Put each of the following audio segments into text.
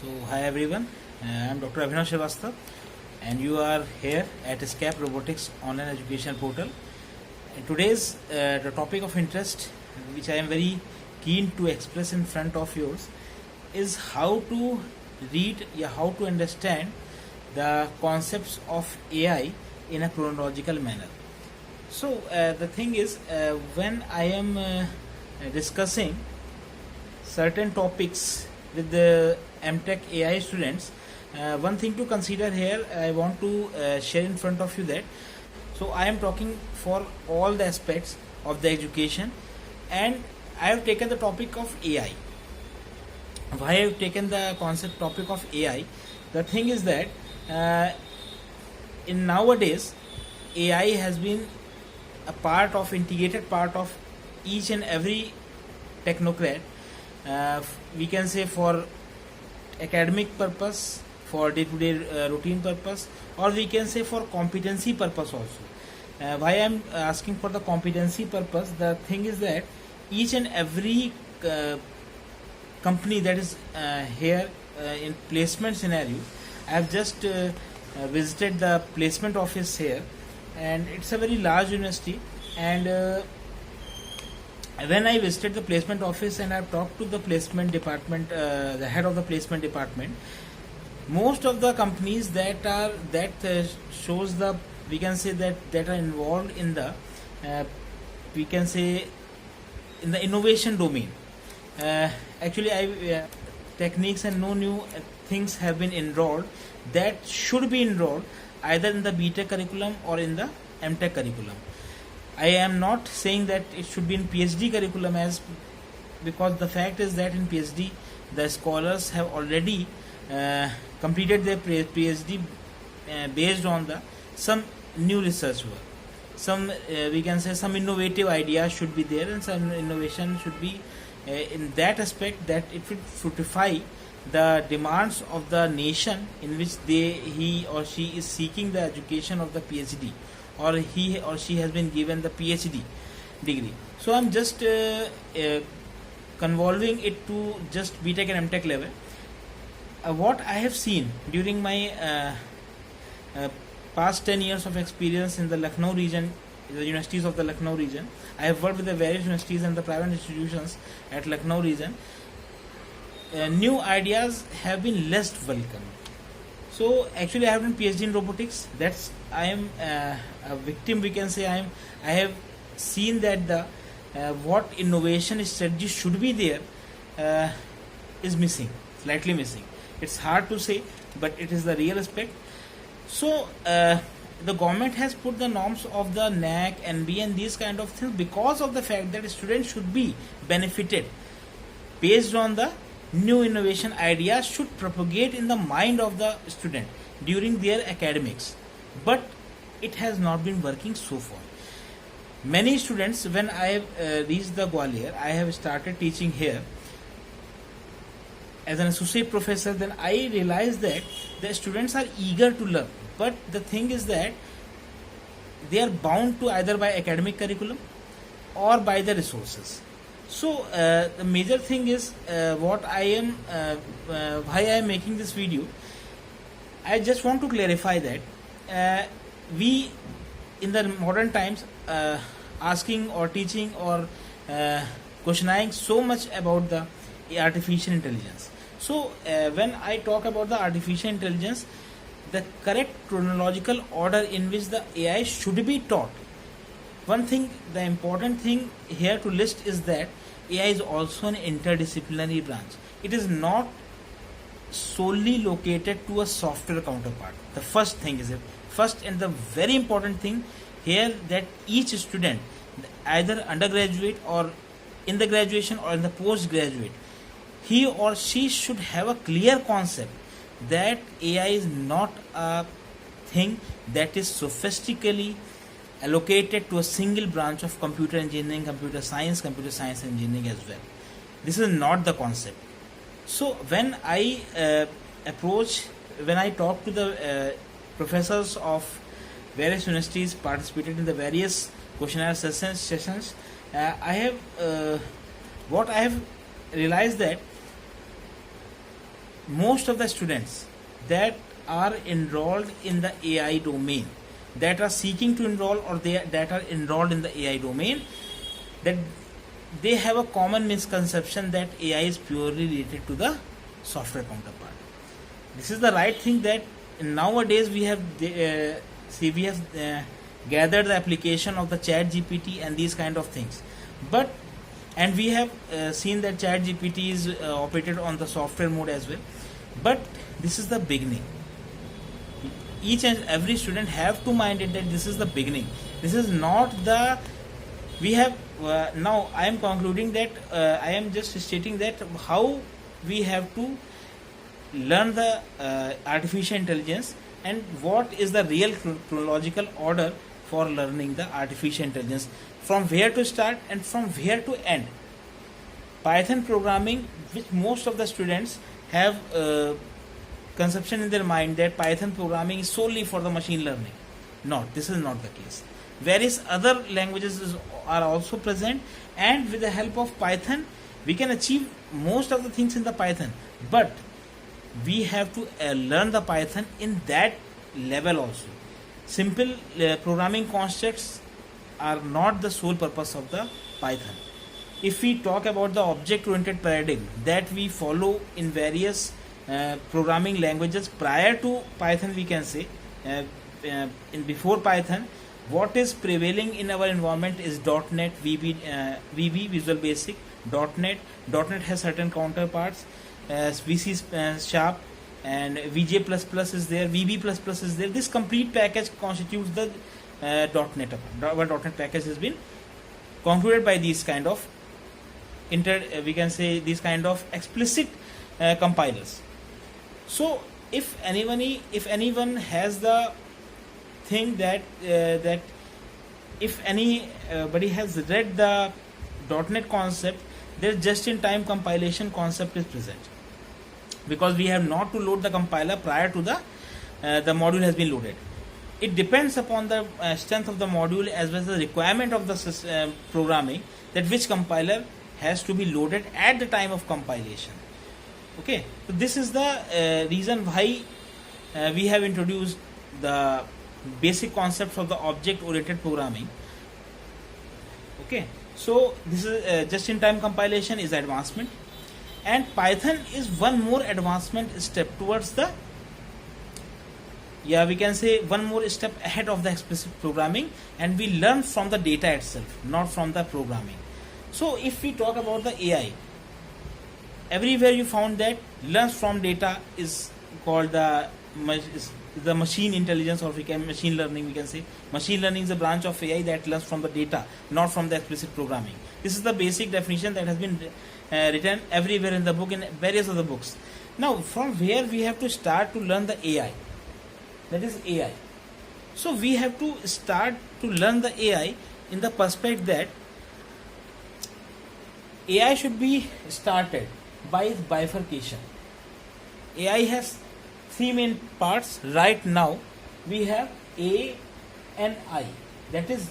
So, hi everyone, I'm Dr. Abhinav Srivastava and you are here at SCAP Robotics Online Education Portal. And today's the topic of interest, which I am very keen to express in front of yours, is how to read, how to understand the concepts of AI in a chronological manner. So, the thing is, when I am discussing certain topics with the MTech AI students, one thing to consider here, I want to share in front of you that. So I am talking for all the aspects of the education, and I have taken the topic of AI. Why I have taken the concept topic of AI? The thing is that in nowadays, AI has been a part of integrated part of each and every technocrat. We can say for academic purpose, for day-to-day routine purpose, or we can say for competency purpose also. Why I am asking for the competency purpose? The thing is that each and every company that is here in placement scenario, I have just visited the placement office here, and it's a very large university. And when I visited the placement office and I've talked to the placement department, the head of the placement department, most of the companies that shows the, we can say that are involved in the we can say in the innovation domain. Actually, techniques and no new things have been enrolled that should be enrolled either in the BTech curriculum or in the MTech curriculum. I am not saying that it should be in PhD curriculum, as because the fact is that in PhD the scholars have already completed their PhD based on the some new research work. Some we can say some innovative ideas should be there, and some innovation should be in that aspect that it will fructify the demands of the nation in which he or she is seeking the education of the PhD, or he or she has been given the PhD degree. So I'm just convolving it to just BTech and MTech level. What I have seen during my past 10 years of experience in the Lucknow region, the universities of the Lucknow region, I have worked with the various universities and the private institutions at Lucknow region. New ideas have been less welcome. So actually I have done PhD in robotics. That's I am a victim, we can say. I have seen that the what innovation strategy should be there is missing, slightly missing. It's hard to say, but it is the real aspect. So the government has put the norms of the NAC, NB and these kind of things because of the fact that students should be benefited based on the new innovation ideas should propagate in the mind of the student during their academics. But it has not been working so far. Many students, when I have reached the Gwalior, I have started teaching here as an associate professor, then I realized that the students are eager to learn. But the thing is that they are bound to either by academic curriculum or by the resources. So the major thing is what I am, why I am making this video. I just want to clarify that we in the modern times asking or teaching or questioning so much about the artificial intelligence. So when I talk about the artificial intelligence, the correct chronological order in which the AI should be taught. One thing, the important thing here to list is that AI is also an interdisciplinary branch. It is not solely located to a software counterpart. The first thing is it. First and the very important thing here, that each student, either undergraduate or in the graduation or in the postgraduate, he or she should have a clear concept that AI is not a thing that is sophistically allocated to a single branch of computer engineering, computer science engineering as well. This is not the concept. So when I talk to the professors of various universities participated in the various questionnaire sessions, I have realized that most of the students that are enrolled in the AI domain, that are seeking to enroll, or that are enrolled in the AI domain, that they have a common misconception that AI is purely related to the software counterpart. This is the right thing, that nowadays we have gathered the application of the Chat GPT and these kind of things, but and we have seen that Chat GPT is operated on the software mode as well. But this is the beginning. Each and every student have to mind it that this is the beginning. This is not the, we have now I am concluding that I am just stating that how we have to learn the artificial intelligence, and what is the real chronological order for learning the artificial intelligence, from where to start and from where to end. Python programming, which most of the students have conception in their mind that Python programming is solely for the machine learning. No, this is not the case. Various other languages are also present, and with the help of Python we can achieve most of the things in the Python, but we have to learn the Python in that level also. Simple programming constructs are not the sole purpose of the Python. If we talk about the object-oriented paradigm that we follow in various programming languages prior to Python, we can say in before Python, what is prevailing in our environment is .NET, VB, Visual Basic, .NET. .NET has certain counterparts, VC Sharp, and VJ++ is there, VB++ is there. This complete package constitutes the .NET. Our .NET package has been concluded by these kind of we can say these kind of explicit compilers. So if anyone has the thing that that if anybody has read the .NET concept, there just-in-time compilation concept is present, because we have not to load the compiler prior to the module has been loaded. It depends upon the strength of the module as well as the requirement of the programming, that which compiler has to be loaded at the time of compilation. Okay, so this is the reason why we have introduced the basic concepts of the object-oriented programming. Okay, so this is just-in-time compilation is advancement, and Python is one more advancement step towards the, we can say one more step ahead of the explicit programming, and we learn from the data itself, not from the programming. So if we talk about the AI, everywhere you found that learns from data is called the machine intelligence, or machine learning, we can say. Machine learning is a branch of AI that learns from the data, not from the explicit programming. This is the basic definition that has been written everywhere in the book, in various other books. Now from where we have to start to learn the AI, that is AI. So we have to start to learn the AI in the perspective that AI should be started by bifurcation. AI has three main parts. Right now we have A and I, that is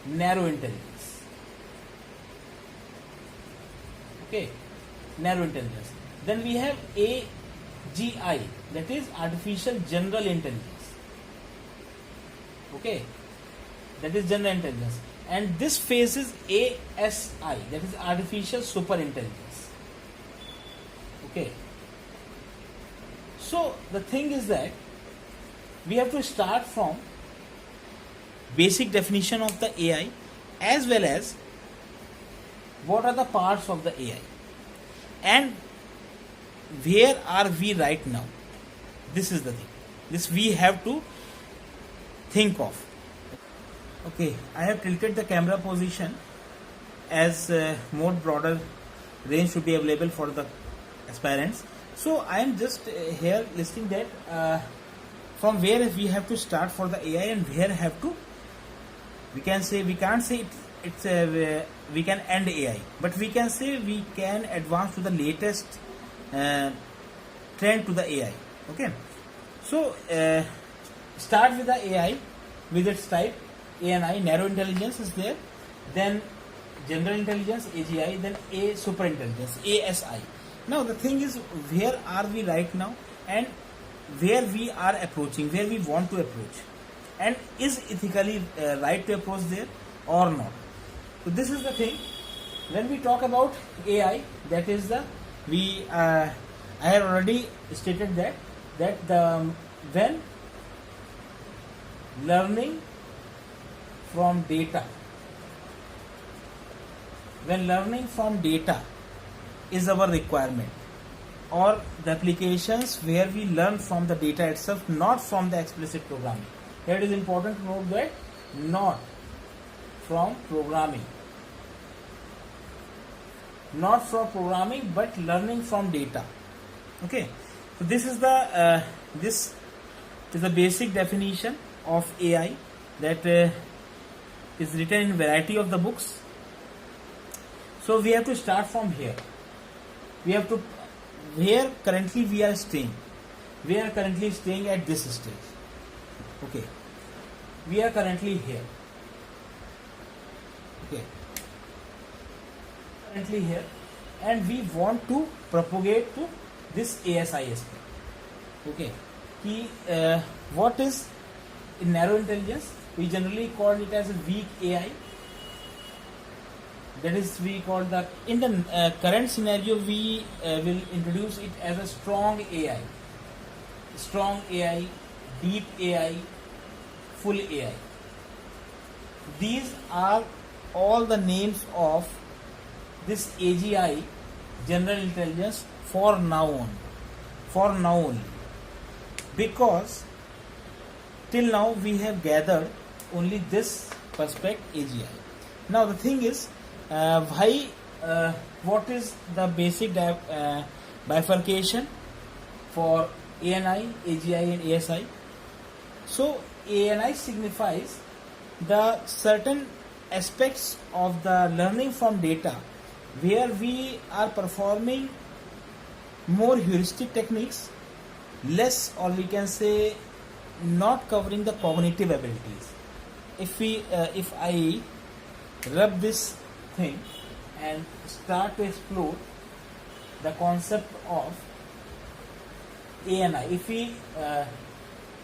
narrow intelligence. Okay, narrow intelligence. Then we have AGI, that is artificial general intelligence. Okay, that is general intelligence. And this phase is ASI, that is artificial super intelligence. Okay, so the thing is that we have to start from basic definition of the AI, as well as what are the parts of the AI and where are we right now. This is the thing, this we have to think of. Okay, I have tilted the camera position as more broader range should be available for the aspirants. So I am just here listing that from where we have to start for the AI and where have to, we can say, we can't say we can end AI, but we can say we can advance to the latest trend to the AI. Okay, so start with the AI with its type. ANI, narrow intelligence is there, then general intelligence, AGI, then A super intelligence, ASI. Now the thing is, where are we right now, and where we are approaching, where we want to approach, and is ethically right to approach there or not. So this is the thing. When we talk about AI, that is the I have already stated that the when learning from data, is our requirement, or the applications where we learn from the data itself, not from the explicit programming. Here it is important to note that not from programming, but learning from data. Okay, so this is the basic definition of AI that is written in variety of the books. So we have to start from here. We have to, where currently we are staying. We are currently staying at this stage. Okay, we are currently here. Okay, currently here, and we want to propagate to this ASI aspect. Okay, what is in narrow intelligence? We generally call it as a weak AI. That is, we call the, in the current scenario, we will introduce it as a strong AI, deep AI, full AI. These are all the names of this AGI, general intelligence, for now only, because till now we have gathered only this perspective AGI. Now the thing is, what is the basic bifurcation for ANI, AGI and ASI? So ANI signifies the certain aspects of the learning from data where we are performing more heuristic techniques, less, or we can say not covering the cognitive abilities. If I rub this thing and start to explore the concept of ANI, if we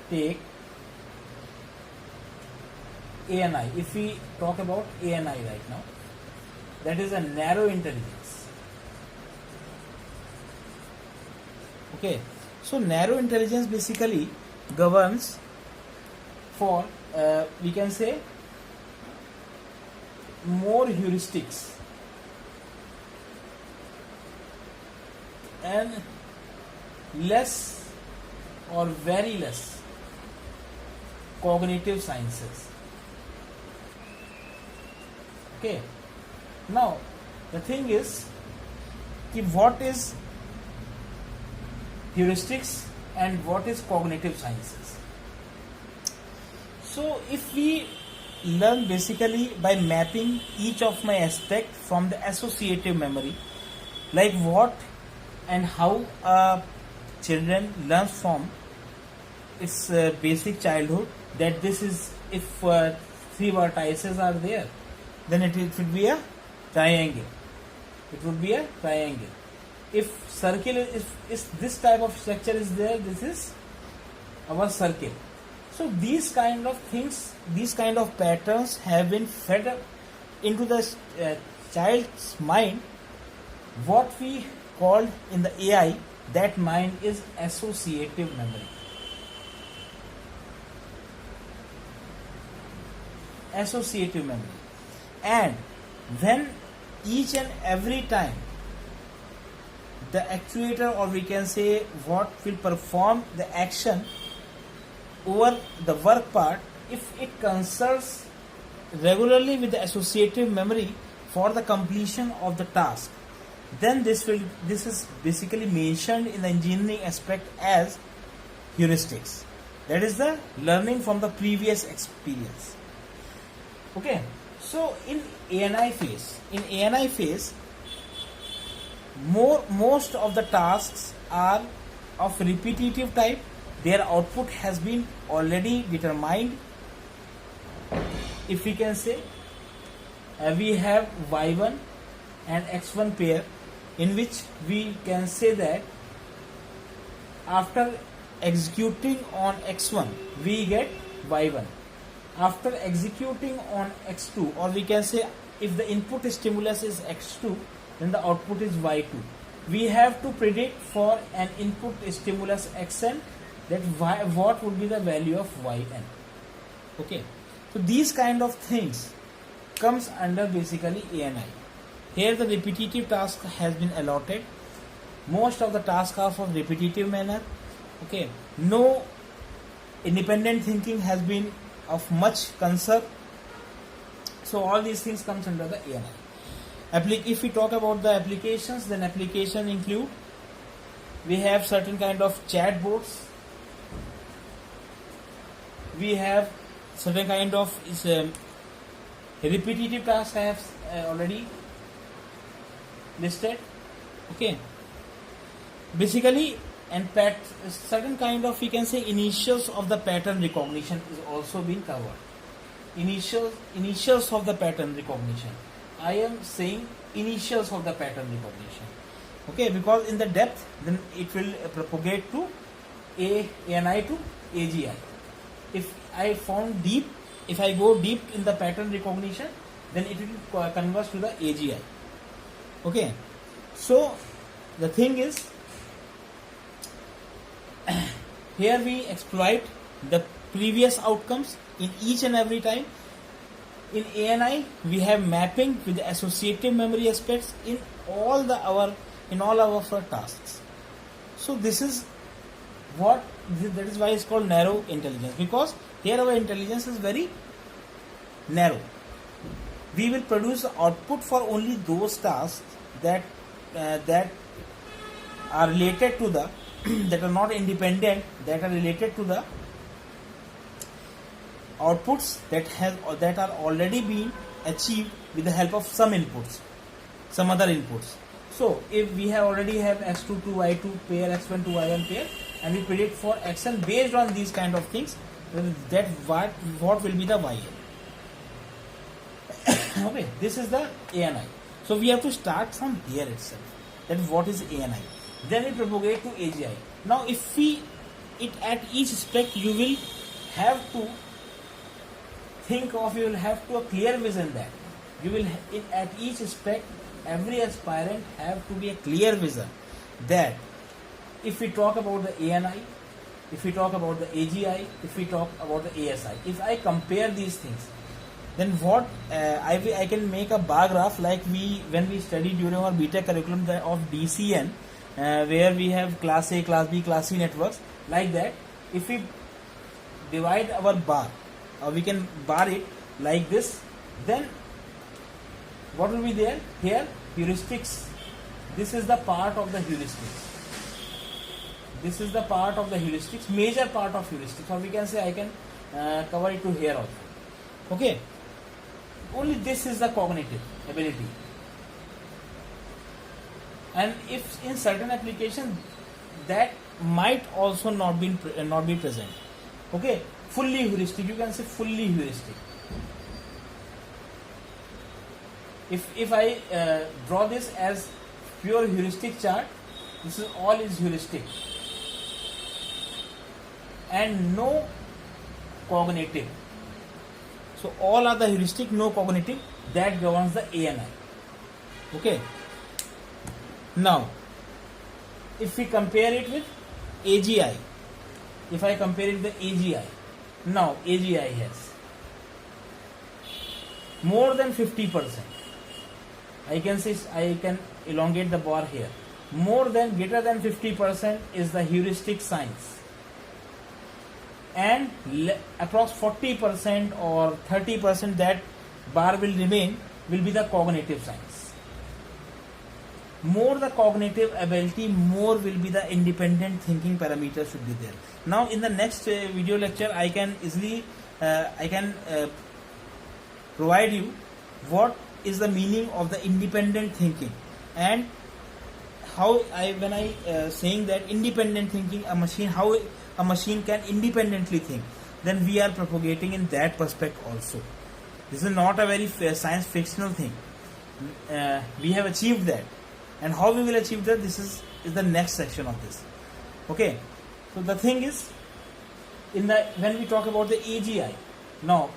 take ANI, if we talk about ANI right now, that is a narrow intelligence. Okay, so narrow intelligence basically governs for we can say more heuristics and less or very less cognitive sciences. Okay, now the thing is what is heuristics and what is cognitive sciences. So if we learn basically by mapping each of my aspect from the associative memory, like what and how children learn from its basic childhood, that this is, if three vertices are there, then it would be a triangle. It would be a triangle. If circle is this type of structure is there, this is our circle. So these kind of things, these kind of patterns have been fed up into the child's mind. What we called in the AI, that mind is associative memory. Associative memory. And when each and every time the actuator, or we can say what will perform the action over the work part, if it consults regularly with the associative memory for the completion of the task, then this is basically mentioned in the engineering aspect as heuristics. That is the learning from the previous experience. Okay, so in ANI phase, most of the tasks are of repetitive type. Their output has been already determined. If we can say we have y1 and x1 pair, in which we can say that after executing on x1 we get y1, after executing on x2, or we can say if the input stimulus is x2 then the output is y2. We have to predict for an input stimulus xn that what would be the value of yn. Okay, so these kind of things comes under basically ANI. Here the repetitive task has been allotted. Most of the tasks are for repetitive manner. Okay, no independent thinking has been of much concern. So all these things comes under the ANI. If we talk about the applications, then application include, we have certain kind of chatbots, we have certain kind of repetitive task I have already listed. Okay, basically, and certain kind of, we can say, initials of the pattern recognition is also being covered. Initials of the pattern recognition. I am saying initials of the pattern recognition. Okay, because in the depth, then it will propagate to ANI to AGI. If I go deep in the pattern recognition, then it will converge to the AGI. Okay, so the thing is, here we exploit the previous outcomes in each and every time. In ANI, we have mapping with the associative memory aspects in all our tasks. So this is that is why it's called narrow intelligence, because here our intelligence is very narrow. We will produce output for only those tasks that are related to the that are not independent, that are related to the outputs that are already being achieved with the help of some other inputs. So if we already have x2 to y2 pair, x1 to yn pair, and we predict for xn based on these kind of things, that what will be the yn. Okay, this is the ANI. So we have to start from here itself. That is what is ANI. Then we propagate to AGI. Now if at each step you will have to think of, you will have to a clear vision that you will at each step, every aspirant have to be a clear vision that if we talk about the ANI, if we talk about the AGI, if we talk about the ASI, if I compare these things, then what I can make a bar graph like when we studied during our BTech curriculum of DCN, where we have class A, class B, class C networks, like that. If we divide our bar, or we can bar it like this, then what will be there? Here, heuristics. This is the part of the heuristics. This is the part of the heuristics, major part of heuristics, or we can say I can cover it to here also. Okay, only this is the cognitive ability. And if in certain applications that might also not be present. Okay, fully heuristic, you can say fully heuristic. If I draw this as pure heuristic chart, this is all is heuristic and no cognitive. So all are the heuristic, no cognitive, that governs the ANI. Okay. Now, if we compare it with AGI, if I compare it with the AGI, now AGI has more than 50%. I can elongate the bar here. Greater than 50% is the heuristic science, and approx 40% or 30% that bar will remain will be the cognitive science. More the cognitive ability, more will be the independent thinking parameters should be there. Now in the next video lecture, I can easily provide you what is the meaning of the independent thinking, and how when I saying that independent thinking, how a machine can independently think, then we are propagating in that perspective also. This is not a very science fictional thing. We have achieved that. And how we will achieve that, this is the next section of this. Okay, so the thing is, when we talk about the AGI, now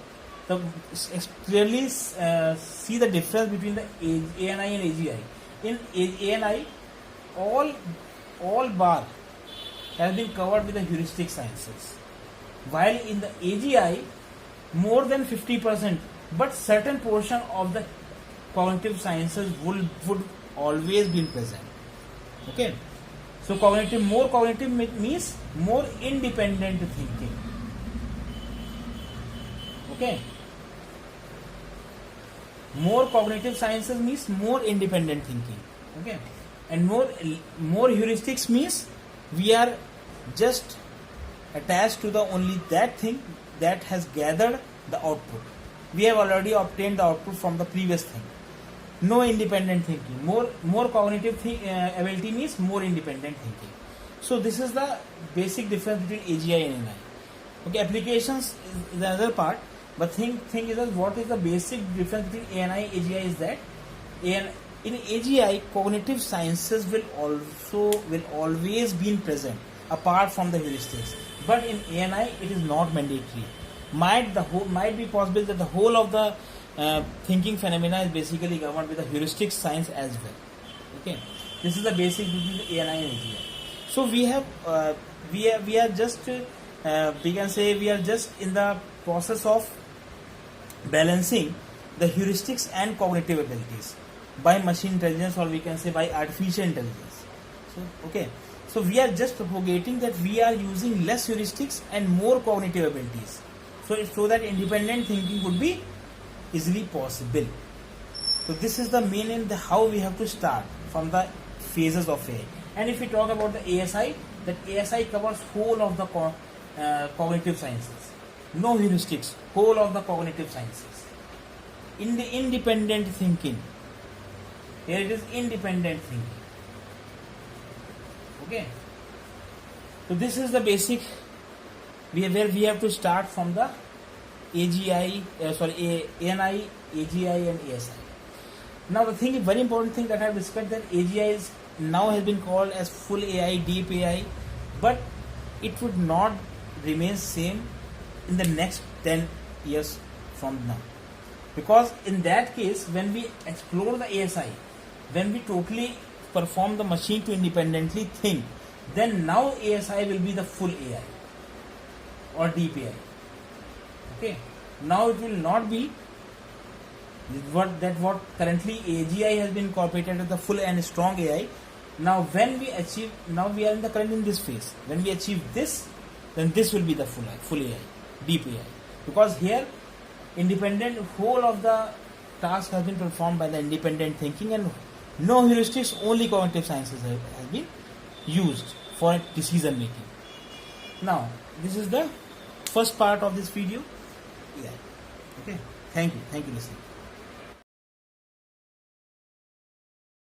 clearly see the difference between the ANI and AGI. In ANI, all bar has been covered with the heuristic sciences, while in the AGI more than 50%, but certain portion of the cognitive sciences would always be present. Okay, so more cognitive means more independent thinking. Okay, more cognitive sciences means more independent thinking. Okay, and more heuristics means we are just attached to the only that thing that has gathered the output. We have already obtained the output from the previous thing. No independent thinking. More cognitive ability means more independent thinking. So this is the basic difference between AGI and NI. Okay, applications is another part, but thing is that what is the basic difference between ANI and AGI is that in AGI cognitive sciences will always be present apart from the heuristics, but in ANI it is not mandatory. Might be possible that the whole of the thinking phenomena is basically governed with the heuristic science as well. Okay, this is the basic between the ANI and AGI. So we are just in the process of balancing the heuristics and cognitive abilities by machine intelligence, or we can say by artificial intelligence. So we are just propagating that we are using less heuristics and more cognitive abilities, so that independent thinking would be easily possible. So this is the main in how we have to start from the phases of AI. And if we talk about the ASI, that ASI covers whole of the cognitive sciences. No heuristics, whole of the cognitive sciences. In the independent thinking, here it is independent thinking. Okay. So this is the basic where we have to start from the ANI, AGI and ASI. Now the thing, very important thing that I have discussed, that AGI now has been called as full AI, deep AI, but it would not remain same in the next 10 years from now, because in that case when we explore the ASI, when we totally perform the machine to independently think, then now ASI will be the full AI or deep AI. Okay, now it will not be what currently AGI has been incorporated as the full and strong AI. Now when we achieve, now we are in this phase. When we achieve this, then this will be the full AI, deep AI, because here independent whole of the task has been performed by the independent thinking, and no heuristics, only cognitive sciences has been used for decision making. Now this is the first part of this video. Yeah. Okay. Thank you. Thank you, listening.